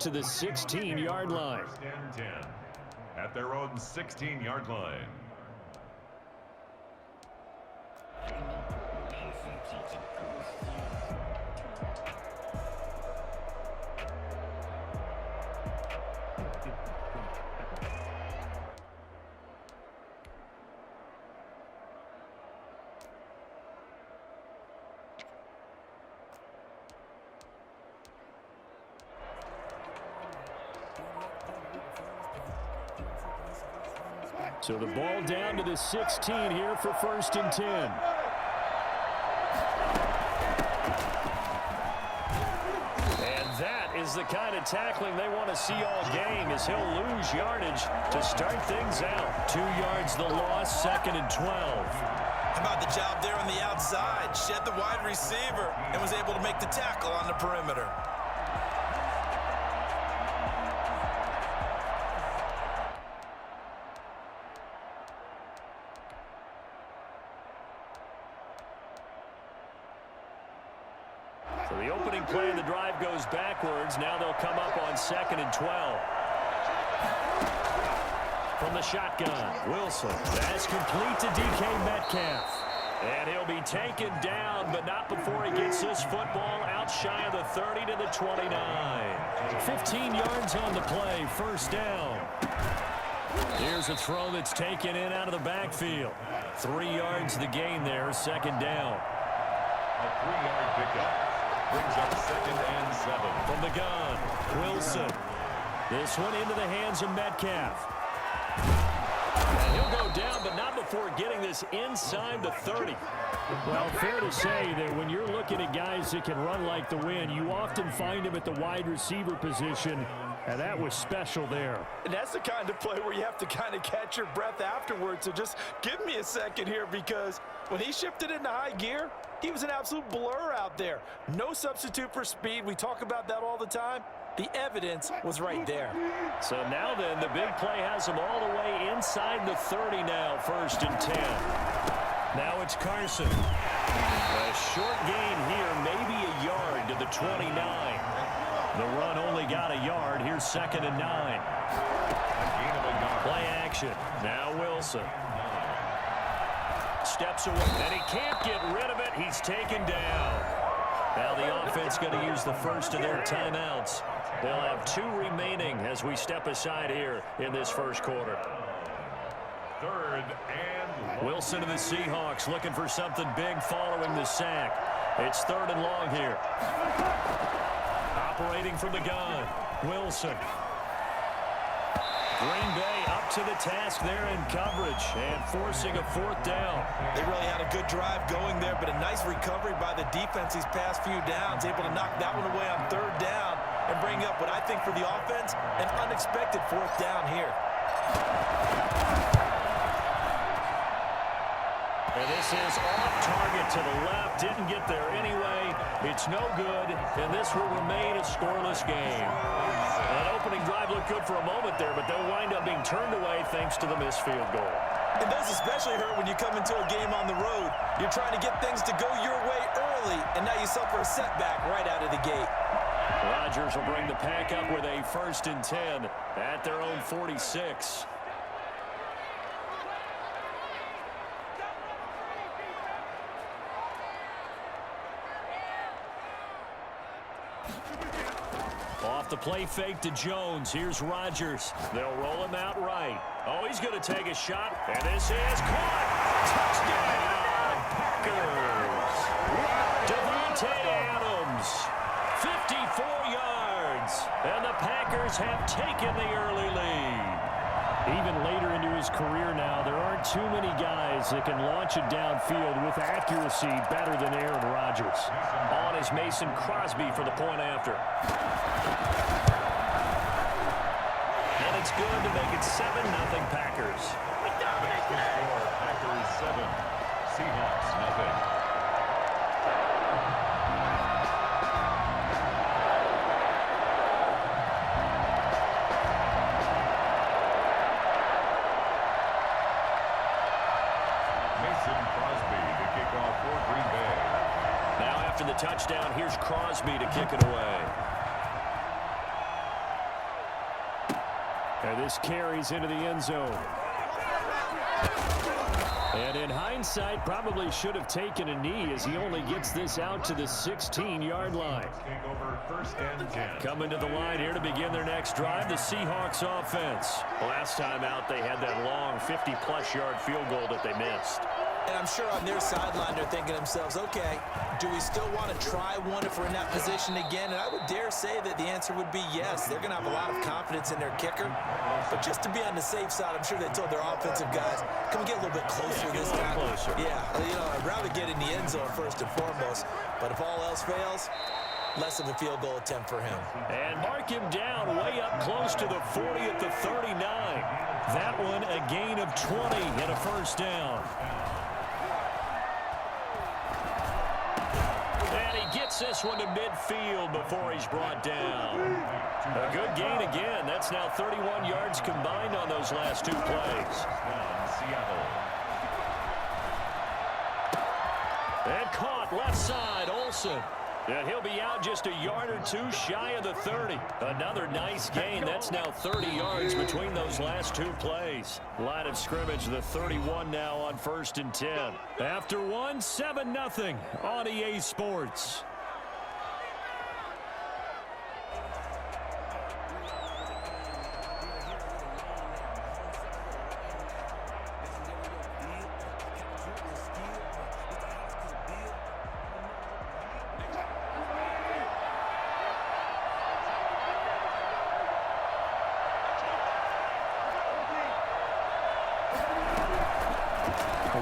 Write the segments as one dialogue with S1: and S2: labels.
S1: to the 16-yard line.
S2: First and 10 at their own 16-yard line.
S1: So the ball down to the 16 here for first and 10. And that is the kind of tackling they want to see all game, as he'll lose yardage to start things out. 2 yards the loss, second and 12.
S3: How about the job there on the outside? Shed the wide receiver and was able to make the tackle on the perimeter.
S1: So the opening play of the drive goes backwards. Now they'll come up on second and 12. From the shotgun, Wilson. That's complete to DK Metcalf. And he'll be taken down, but not before he gets this football out shy of the 30 to the 29. 15 yards on the play, first down. Here's a throw that's taken in out of the backfield. 3 yards the gain there, second down.
S2: A 3-yard pickup brings up second and 7.
S1: From the gun, Wilson. This one into the hands of Metcalf. And he'll go down, but not before getting this inside the 30. Well, fair to say that when you're looking at guys that can run like the wind, you often find them at the wide receiver position, and that was special there.
S3: And that's the kind of play where you have to kind of catch your breath afterwards. So just give me a second here, because when he shifted into high gear, he was an absolute blur out there. No substitute for speed. We talk about that all the time. The evidence was right there.
S1: So now then, the big play has him all the way inside the 30 now, first and 10. Now it's Carson. A short gain here, maybe a yard to the 29. The run only got a yard. Here's second and 9. Play action. Now Wilson. Steps away, and he can't get rid of it. He's taken down. Now the offense going to use the first of their timeouts. They'll have 2 remaining as we step aside here in this first quarter.
S2: Third and long.
S1: Wilson of the Seahawks looking for something big following the sack. It's third and long here. Operating from the gun, Wilson. Green Bay up to the task there in coverage and forcing a fourth down.
S3: They really had a good drive going there, but a nice recovery by the defense these past few downs, able to knock that one away on third down and bring up what I think for the offense, an unexpected fourth down here.
S1: And this is off target to the left. Didn't get there anyway. It's no good, and this will remain a scoreless game. That opening drive looked good for a moment there, but they'll wind up being turned away thanks to the missed field goal.
S3: And those especially hurt when you come into a game on the road. You're trying to get things to go your way early, and now you suffer a setback right out of the gate.
S1: Rodgers will bring the pack up with a first and 10 at their own 46. Off the play fake to Jones. Here's Rodgers. They'll roll him out right. Oh, he's going to take a shot. And this is caught. Touchdown, Packers. Devontae Adams, 54 yards. And the Packers have taken the early lead. Even later into his career now, there aren't too many guys that can launch it downfield with accuracy better than Aaron Rodgers. On is Mason Crosby for the point after. And it's good to make it 7-0 Packers.
S2: Packers 7, Seahawks nothing.
S1: After the touchdown, here's Crosby to kick it away. And this carries into the end zone. And in hindsight, probably should have taken a knee as he only gets this out to the 16-yard line.
S2: Take over first and 10.
S1: Coming to the line here to begin their next drive, the Seahawks offense. Last time out, they had that long 50-plus yard field goal that they missed.
S3: And I'm sure on their sideline they're thinking to themselves, okay, do we still want to try one if we're in that position again? And I would dare say that the answer would be yes. They're going to have a lot of confidence in their kicker. But just to be on the safe side, I'm sure they told their offensive guys, can we get a little bit closer this time? Yeah, you know, I'd rather get in the end zone first and foremost. But if all else fails, less of a field goal attempt for him.
S1: And mark him down way up close to the 40 at the 39. That one a gain of 20 and a first down. Gets this one to midfield before he's brought down. A good gain again. That's now 31 yards combined on those last two plays. And caught left side, Olsen. And he'll be out just a yard or two shy of the 30. Another nice gain. That's now 30 yards between those last two plays. Line of scrimmage, the 31 now on 1st and 10. After one, 7-0 on EA Sports.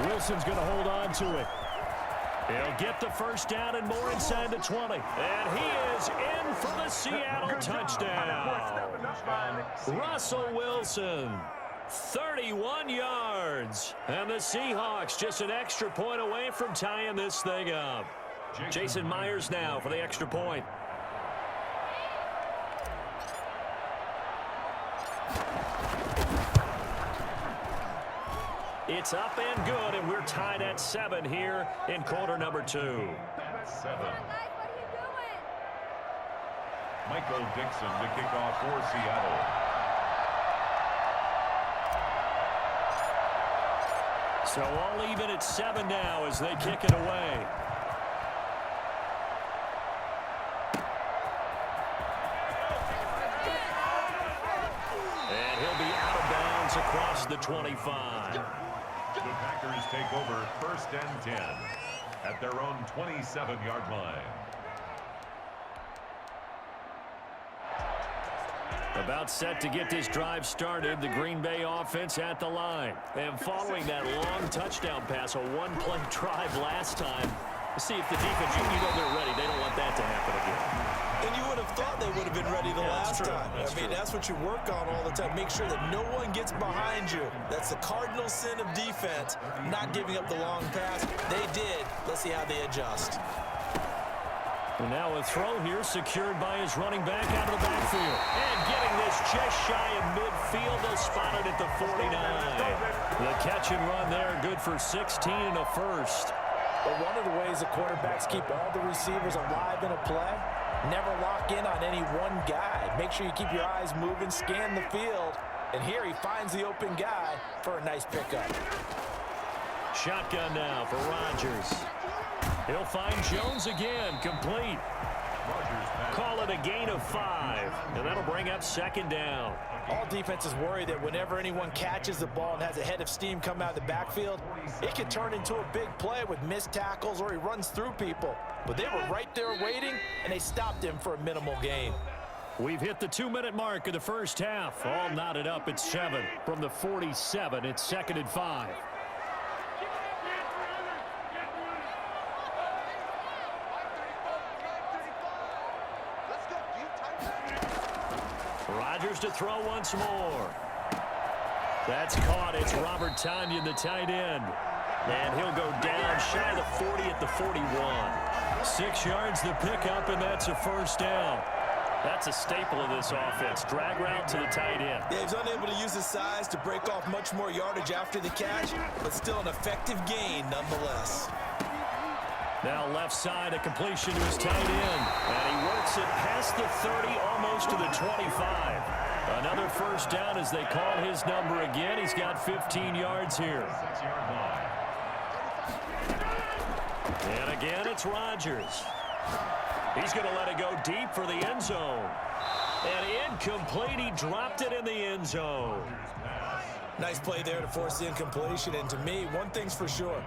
S1: Wilson's going to hold on to it. He'll get the first down and more inside the 20. And he is in for the Seattle touchdown. Russell Wilson, 31 yards. And the Seahawks just an extra point away from tying this thing up. Jason Myers now for the extra point. It's up and good, and we're tied at 7 here in quarter number 2.
S2: 7. Michael Dixon to kick off for Seattle.
S1: So all even at 7 now as they kick it away. And he'll be out of bounds across the 25.
S2: The Packers take over 1st and 10 at their own 27-yard line.
S1: About set to get this drive started, the Green Bay offense at the line. And following that long touchdown pass, a one-play drive last time, to see if the defense, you know they're ready. They don't want that to happen again.
S3: And you would have thought they would have been ready the last time. I mean, that's what you work on all the time. Make sure that no one gets behind you. That's the cardinal sin of defense, not giving up the long pass. They did. Let's see how they adjust.
S1: And now a throw here secured by his running back out of the backfield. And getting this just shy of midfield. They'll spot it at the 49. The catch and run there, good for 16 and a first.
S3: Well, one of the ways the quarterbacks keep all the receivers alive in a play, never lock in on any one guy. Make sure you keep your eyes moving, scan the field. And here he finds the open guy for a nice pickup.
S1: Shotgun now for Rodgers. He'll find Jones again, complete. Call it a gain of 5, and that'll bring up 2nd down.
S3: All defenses worry that whenever anyone catches the ball and has a head of steam come out of the backfield, it can turn into a big play with missed tackles or he runs through people. But they were right there waiting, and they stopped him for a minimal gain.
S1: We've hit the 2-minute mark of the first half. All knotted up at 7. From the 47, it's 2nd and 5. Rodgers to throw once more. That's caught. It's Robert Tonyan, the tight end. And he'll go down shy of the 40 at the 41. 6 yards the pickup, and that's a first down. That's a staple of this offense. Drag route to the tight end.
S3: Yeah, he's unable to use his size to break off much more yardage after the catch, but still an effective gain nonetheless.
S1: Now left side, a completion to his tight end. And he works it past the 30, almost to the 25. Another first down as they call his number again. He's got 15 yards here.
S2: 6-yard line.
S1: And again, it's Rodgers. He's going to let it go deep for the end zone. And incomplete. He dropped it in the end zone.
S3: Nice play there to force the incompletion. And to me, one thing's for sure.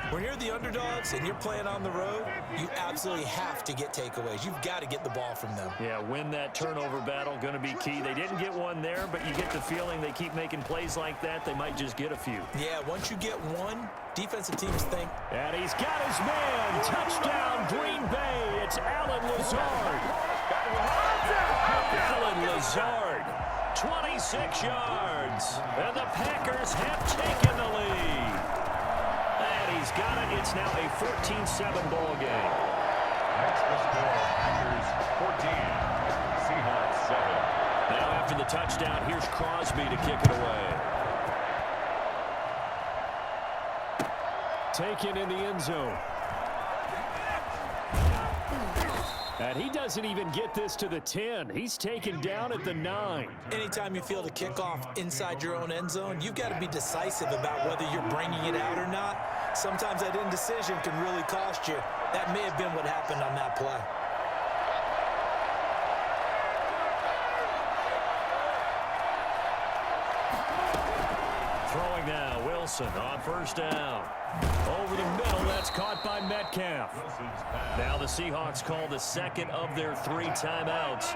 S3: When you're the underdogs and you're playing on the road, you absolutely have to get takeaways. You've got to get the ball from them.
S1: Yeah, win that turnover battle, going to be key. They didn't get one there, but you get the feeling they keep making plays like that, they might just get a few.
S3: Yeah, once you get one, defensive teams think.
S1: And he's got his man. Touchdown, Green Bay. It's Allen Lazard. Allen Lazard, 26 yards. And the Packers have taken the lead. And he's got it. It's now a 14-7 ball game.
S2: Next the score, Packers 14, Seahawks 7.
S1: Now after the touchdown, here's Crosby to kick it away. Taken in the end zone. And he doesn't even get this to the 10. He's taken down at the 9.
S3: Anytime you feel the kickoff inside your own end zone, you've got to be decisive about whether you're bringing it out or not. Sometimes that indecision can really cost you. That may have been what happened on that play.
S1: Throwing now, Wilson on first down. Over the middle, that's caught by Metcalf. Now the Seahawks call the second of their 3 timeouts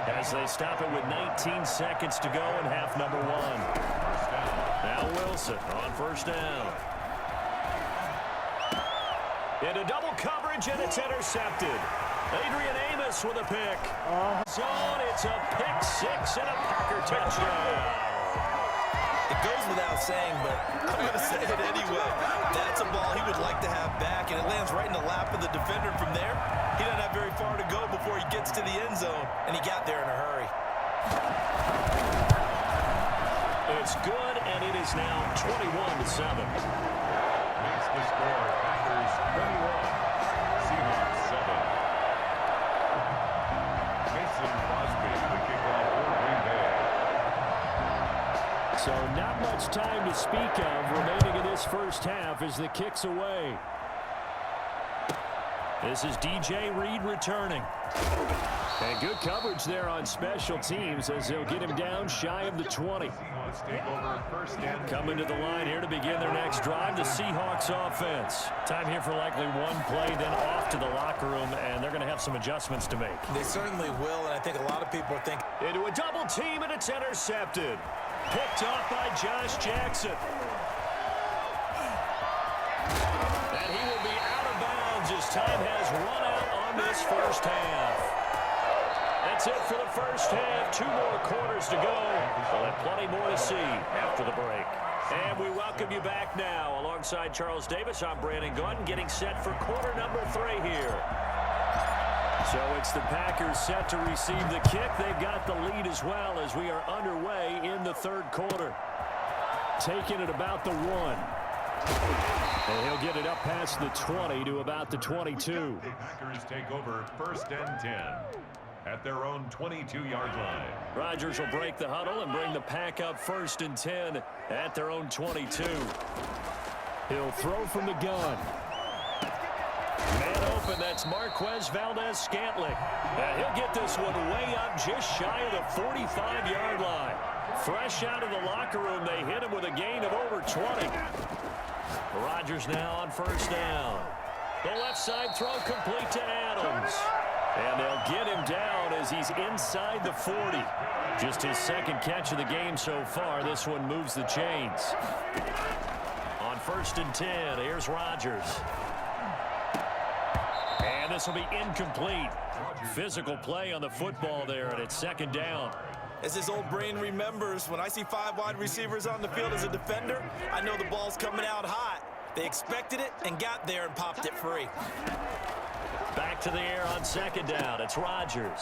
S1: as they stop it with 19 seconds to go in half number 1. Now Wilson on first down. Into double coverage, and it's intercepted. Adrian Amos with a pick. Zone, it's a pick 6 and a Packer touchdown.
S3: It goes without saying, but I'm going to say it anyway. That's a ball he would like to have back, and it lands right in the lap of the defender from there. He doesn't have very far to go before he gets to the end zone, and he got there in a hurry.
S1: It's good, and it is now 21-7.
S2: Makes the score, Packers 21, Seahawks 7. Mason Crosby, the kickoff for Green Bay.
S1: So not much time to speak of remaining in this first half as the kick's away. This is DJ Reed returning. And good coverage there on special teams as they'll get him down shy of the 20.
S2: Seahawks take over first and
S1: Coming to the line here to begin their next drive, the Seahawks offense. Time here for likely one play, then off to the locker room, and they're going to have some adjustments to make.
S3: They certainly will, and I think a lot of people think.
S1: Into a double team, and it's intercepted. Picked off by Josh Jackson. And he will be out of bounds as time has run out on this first half. That's it for the first half. 2 more quarters to go. We'll have plenty more to see after the break. And we welcome you back now. Alongside Charles Davis, I'm Brandon Gordon, getting set for quarter number 3 here. So it's the Packers set to receive the kick. They've got the lead as well as we are underway in the 3rd quarter. Taking it about the 1. And he'll get it up past the 20 to about the 22.
S2: the Packers take over first and 10 at their own 22-yard line.
S1: Rodgers will break the huddle and bring the pack up first and 10 at their own 22. He'll throw from the gun. Man open, that's Marquez Valdez-Scantling. And he'll get this one way up just shy of the 45-yard line. Fresh out of the locker room, they hit him with a gain of over 20. Rodgers now on first down. The left side throw complete to Adams. And they'll get him down as he's inside the 40. Just his 2nd catch of the game so far. This one moves the chains. On first and 10, here's Rodgers. And this will be incomplete. Physical play on the football there, and it's 2nd down.
S3: As his old brain remembers, when I see 5 wide receivers on the field as a defender, I know the ball's coming out hot. They expected it and got there and popped it free.
S1: Back to the air on 2nd down. It's Rodgers.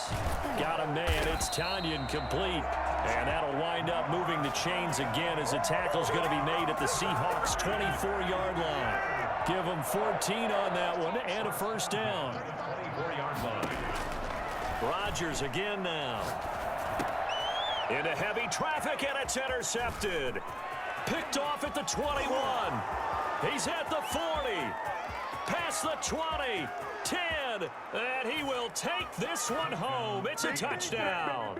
S1: Got a man. It's Tanyan complete. And that'll wind up moving the chains again as the tackle's going to be made at the Seahawks' 24-yard line. Give them 14 on that one and a first down.
S2: 24-yard line.
S1: Rodgers again now. Into heavy traffic, and it's intercepted. Picked off at the 21. He's at the 40. Past the 20. 10. And he will take this one home. It's a touchdown.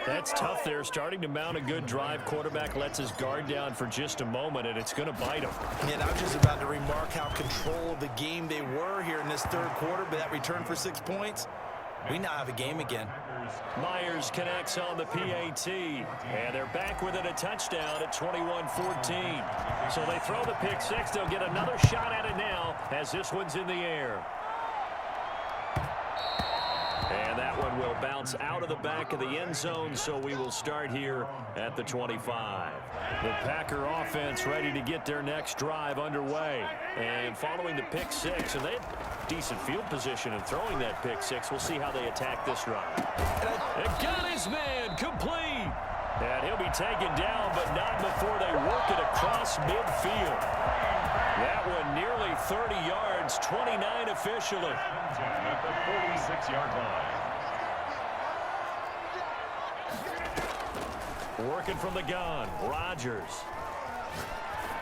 S1: That's tough there. Starting to mount a good drive. Quarterback lets his guard down for just a moment, and it's going to bite him.
S3: And I was just about to remark how control of the game they were here in this third quarter, but that return for 6 points, we now have a game again.
S1: Myers connects on the PAT, and they're back within a touchdown at 21-14. So they throw the pick six. They'll get another shot at it now as this one's in the air. And that one will bounce out of the back of the end zone, so we will start here at the 25. The Packer offense ready to get their next drive underway. And following the pick six, and they have decent field position in throwing that pick six. We'll see how they attack this drive. And got his man complete. And he'll be taken down, but not before they work it across midfield. That one nearly 30 yards, 29 officially.
S2: At the 46-yard line.
S1: Working from the gun, Rodgers.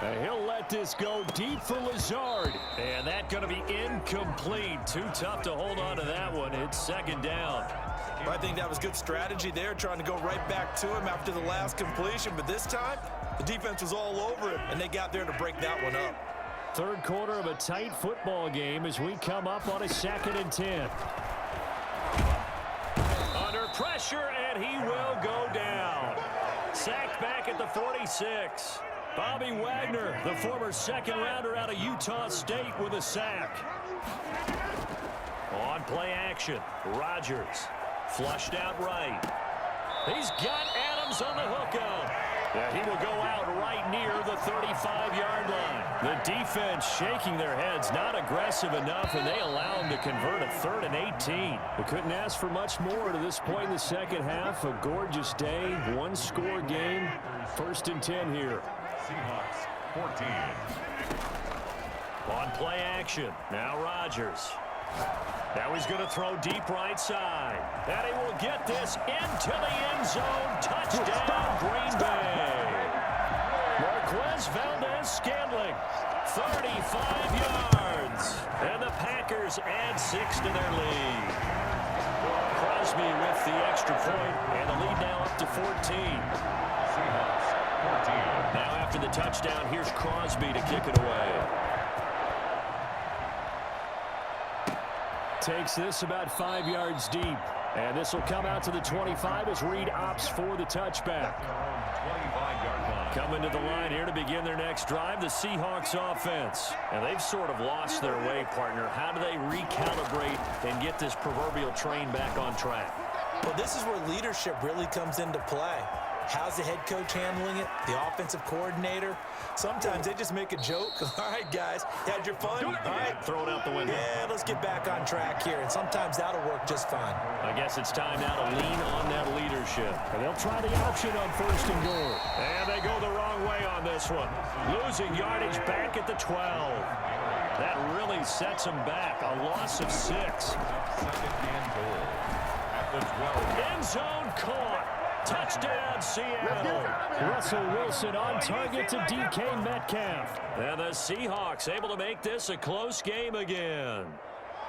S1: And he'll let this go deep for Lazard. And that's going to be incomplete. Too tough to hold on to that one. It's second down.
S3: I think that was good strategy there, trying to go right back to him after the last completion. But this time, the defense was all over it, and they got there to break that one up.
S1: Third quarter of a tight football game as we come up on a 2nd and 10. Under pressure, and he will go down. Sacked back at the 46. Bobby Wagner, the former second-rounder out of Utah State, with a sack. On play action, Rodgers. Flushed out right. He's got Adams on the hookup. And he will go out right near the 35-yard line. The defense shaking their heads, not aggressive enough, and they allow him to convert a 3rd and 18. We couldn't ask for much more to this point in the second half. A gorgeous day, one-score game. 1st and 10 here.
S2: Seahawks 14.
S1: On play action, now Rodgers. Now he's going to throw deep right side. And he will get this into the end zone. Touchdown, Green Bay. Marquez Valdez-Scantling, 35 yards. And the Packers add 6 to their lead. Crosby with the extra point, and the lead now up to 14.
S2: Seahawks 14.
S1: Now after the touchdown, here's Crosby to kick it away. Takes this about 5 yards deep. And this will come out to the 25 as Reed opts for the touchback.
S2: 25-yard line.
S1: Coming to the line here to begin their next drive, the Seahawks offense. And they've sort of lost their way, partner. How do they recalibrate and get this proverbial train back on track?
S3: Well, this is where leadership really comes into play. How's the head coach handling it? The offensive coordinator? Sometimes they just make a joke. All right, guys, had your fun? All right.
S1: Throw it out the window.
S3: Yeah, let's get back on track here. And sometimes that'll work just fine.
S1: I guess it's time now to lean on that leadership. And they'll try the option on 1st and goal. And they go the wrong way on this one. Losing yardage back at the 12. That really sets them back. A loss of 6.
S2: 2nd and goal. At the 12.
S1: End zone caught. Touchdown, Seattle. Russell Wilson on target to DK Metcalf. And the Seahawks able to make this a close game again.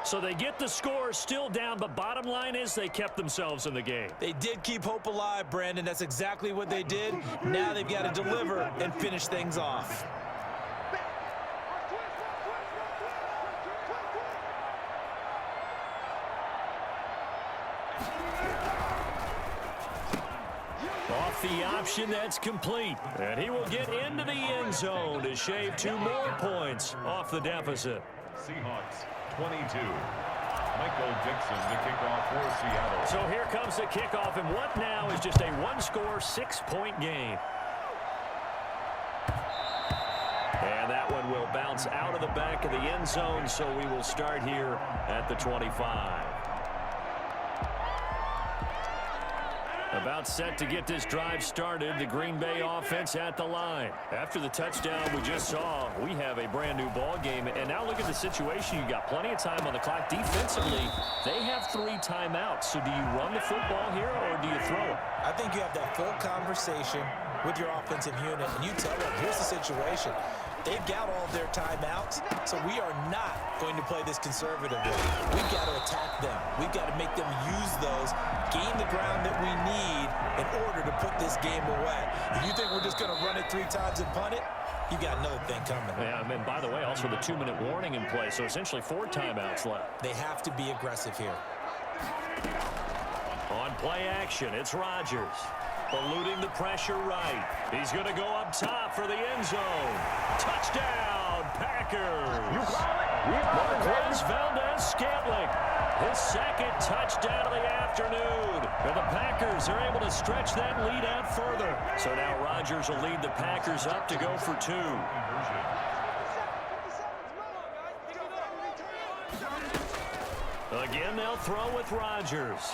S1: So they get the score still down, but bottom line is they kept themselves in the game.
S3: They did keep hope alive, Brandon. That's exactly what they did. Now they've got to deliver and finish things off.
S1: The option that's complete, and he will get into the end zone to shave 2 more points off the deficit.
S2: Seahawks 22. Michael Dixon to kick off for Seattle.
S1: So here comes the kickoff, and what now is just a one-score, 6-point game. And that one will bounce out of the back of the end zone, so we will start here at the 25. About set to get this drive started. The Green Bay offense at the line. After the touchdown we just saw, we have a brand new ball game. And now look at the situation. You got plenty of time on the clock. Defensively, they have 3 timeouts. So do you run the football here or do you throw it?
S3: I think you have that full conversation with your offensive unit, and you tell them, here's the situation. They've got all of their timeouts, so we are not going to play this conservatively. We've got to attack them. We've got to make them use those, gain the ground that we need in order to put this game away. If you think we're just going to run it 3 times and punt it, you got another thing coming.
S1: Yeah, and by the way, also the 2-minute warning in play, so essentially 4 timeouts left.
S3: They have to be aggressive here.
S1: On play action, it's Rodgers. Eluding the pressure right. He's going to go up top for the end zone. Touchdown, Packers. Marquez Valdez-Scantling. His 2nd touchdown of the afternoon. And the Packers are able to stretch that lead out further. So now Rodgers will lead the Packers up to go for 2. Again, they'll throw with Rodgers.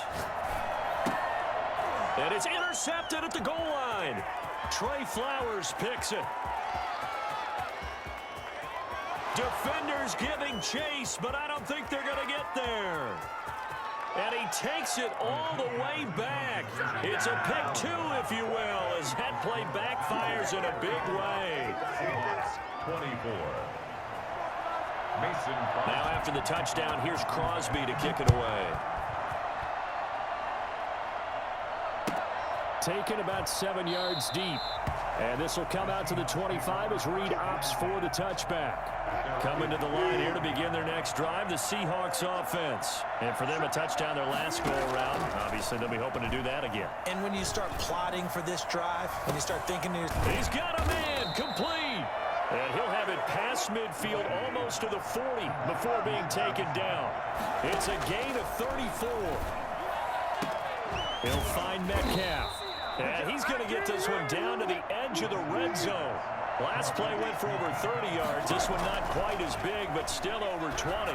S1: And it's intercepted at the goal line. Trey Flowers picks it. Defenders giving chase, but I don't think they're going to get there. And he takes it all the way back. It's a pick 2, if you will, as that play backfires in a big way.
S2: 24. Mason.
S1: Now after the touchdown, here's Crosby to kick it away. Taken about 7 yards deep. And this will come out to the 25 as Reed opts for the touchback. Coming to the line here to begin their next drive, the Seahawks offense. And for them, a touchdown their last go-around. Obviously, they'll be hoping to do that again.
S3: And when you start plotting for this drive, when you start thinking...
S1: He's got a man, complete. And he'll have it past midfield almost to the 40 before being taken down. It's a gain of 34. He'll find Metcalf. And he's going to get this one down to the edge of the red zone. Last play went for over 30 yards. This one not quite as big, but still over 20.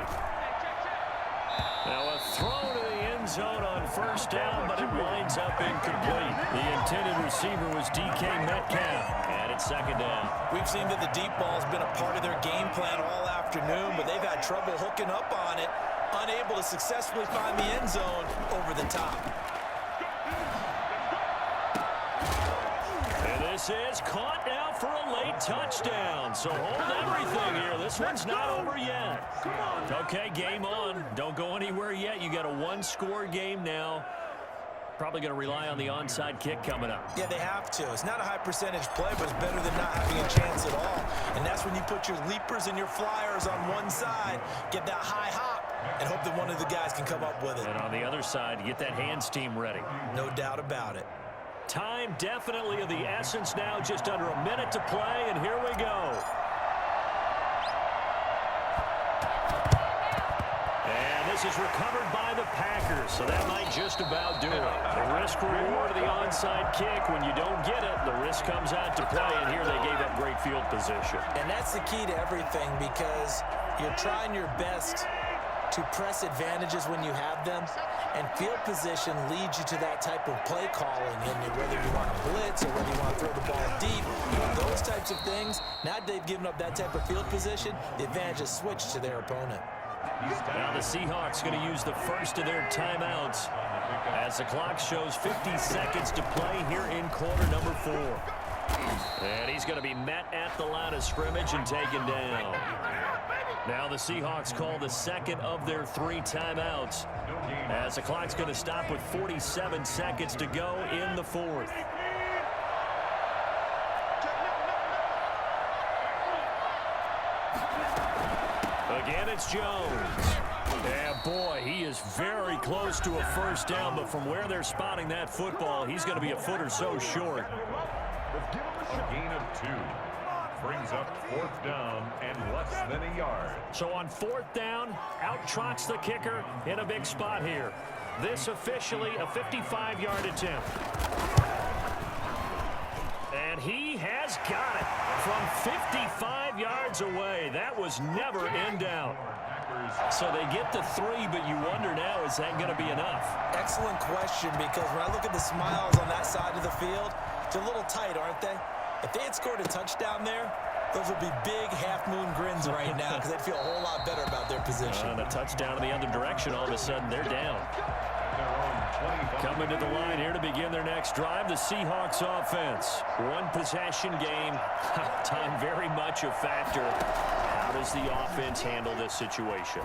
S1: Now a throw to the end zone on 1st down, but it winds up incomplete. The intended receiver was DK Metcalf, and it's 2nd down.
S3: We've seen that the deep ball has been a part of their game plan all afternoon, but they've had trouble hooking up on it, unable to successfully find the end zone over the top.
S1: This is caught now for a late touchdown. So hold everything here. This one's not over yet. Okay, game on. Don't go anywhere yet. You got a 1-score game now. Probably going to rely on the onside kick coming up.
S3: Yeah, they have to. It's not a high percentage play, but it's better than not having a chance at all. And that's when you put your leapers and your flyers on one side, get that high hop, and hope that one of the guys can come up with it.
S1: And on the other side, you get that hands team ready.
S3: No doubt about it.
S1: Time definitely of the essence now, just under a minute to play, and here we go. And this is recovered by the Packers, so that might just about do it. The risk reward of the onside kick, when you don't get it, the risk comes out to play, and here they gave up great field position.
S3: And that's the key to everything, because you're trying your best to press advantages when you have them, and field position leads you to that type of play calling, and whether you want to blitz or whether you want to throw the ball deep, those types of things. Now they've given up that type of field position, the advantage is switched to their opponent.
S1: Now the Seahawks going to use the first of their timeouts as the clock shows 50 seconds to play here in quarter number 4. And he's going to be met at the line of scrimmage and taken down. Now the Seahawks call the 2nd of their 3 timeouts as the clock's going to stop with 47 seconds to go in the 4th. Again, it's Jones. Yeah, boy, he is very close to a 1st down, but from where they're spotting that football, he's going to be a foot or so short.
S2: A gain of 2. Brings up 4th down and less than a yard.
S1: So on 4th down, out trots the kicker in a big spot here. This officially a 55-yard attempt. And he has got it from 55 yards away. That was never in doubt. So they get the 3, but you wonder now, is that going to be enough?
S3: Excellent question, because when I look at the smiles on that side of the field, they're a little tight, aren't they? If they had scored a touchdown there, those would be big half-moon grins right now because they'd feel a whole lot better about their position.
S1: And a touchdown in the other direction, all of a sudden they're down. Coming to the line here to begin their next drive, the Seahawks offense. One possession game. Time very much a factor. How does the offense handle this situation?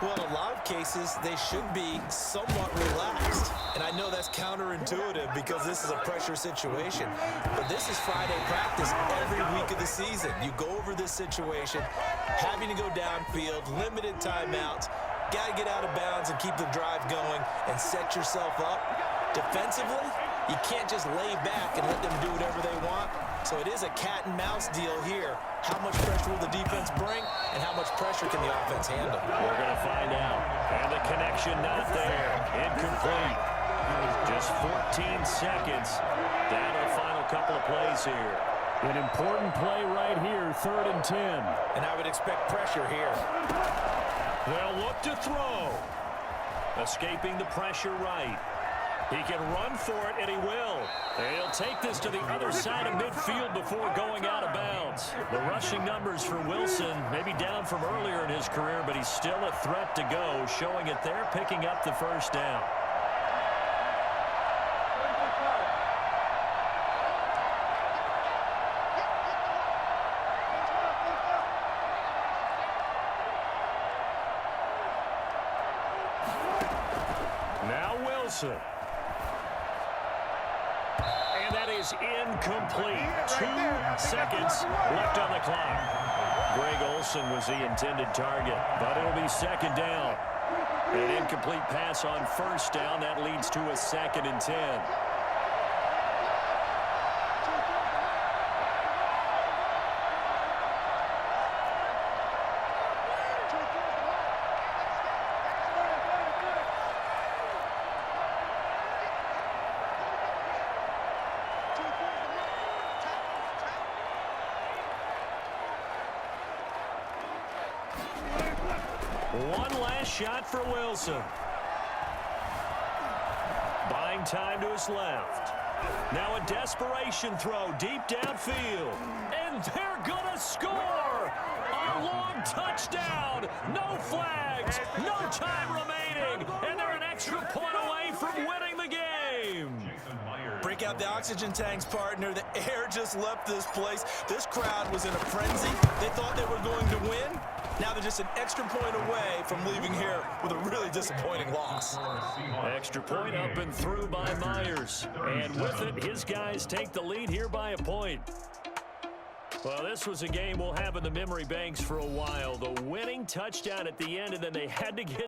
S3: Well, in a lot of cases, they should be somewhat relaxed. And I know that's counterintuitive because this is a pressure situation. But this is Friday practice every week of the season. You go over this situation, having to go downfield, limited timeouts, got to get out of bounds and keep the drive going and set yourself up. Defensively, you can't just lay back and let them do whatever they want. So it is a cat and mouse deal here. How much pressure will the defense bring, and how much pressure can the offense handle?
S1: We're going to find out. And the connection not there. Incomplete. Just 14 seconds. Down to the final couple of plays here. An important play right here, 3rd and 10.
S3: And I would expect pressure here.
S1: They'll look to throw. Escaping the pressure right. He can run for it, and he will. And he'll take this to the other side of midfield before going out of bounds. The rushing numbers for Wilson may be down from earlier in his career, but he's still a threat to go, showing it there, picking up the first down. Now Wilson. And that is incomplete. 2 seconds left on the clock. Greg Olsen was the intended target, but it'll be 2nd down. An incomplete pass on 1st down. That leads to a 2nd and 10. One last shot for Wilson. Buying time to his left. Now a desperation throw deep downfield. And they're going to score! A long touchdown! No flags! No time remaining! And they're an extra point away from winning the game!
S3: Break out the oxygen tanks, partner. The air just left this place. This crowd was in a frenzy. They thought they were going to win. Now they're just an extra point away from leaving here with a really disappointing loss.
S1: Extra point up and through by Myers. And with it, his guys take the lead here by a point. Well, this was a game we'll have in the memory banks for a while. The winning touchdown at the end, and then they had to get